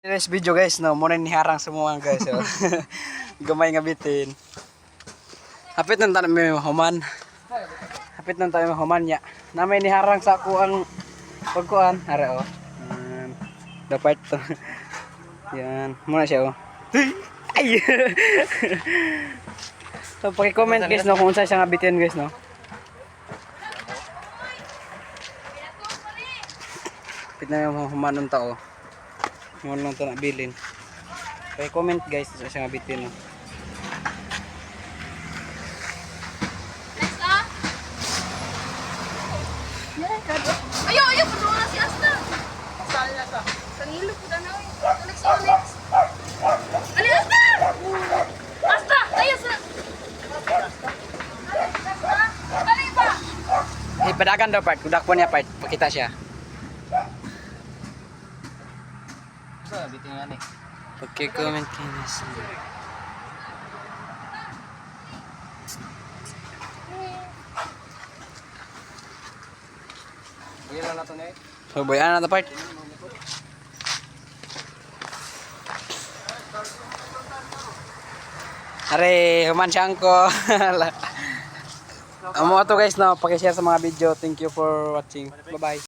This video guys, no, muna ni harang semua guys. Oh. Gamay nga bitin. Hapit nang tayo may human. Hapit nang tayo may human ya. Namay ni harang sa ako ang pagkuan. Ara oh. Dapat to. Yan, muna siya oh. Ay. So paki-comment guys no kung unsa siya nga bitin guys no. Hapit na may human ng tao. Mo lang to na bilin. Paki-comment guys sa siya nga bitin no. Ayo, ayo, penuh nasi Asta. Asalnya Asta. Sangilo po na oy. Alex. Ali Asta. Asta, ayo sa. Ali pa. Padagan daw part, kudak po niya part, pakita siya. Sa bitingan eh. Paki-comment guys. Buyan na to na eh. So boy, ano na to part? Are, human siyang ko. Amo to guys no, paki-share sa mga video. Thank you for watching. Bye-bye.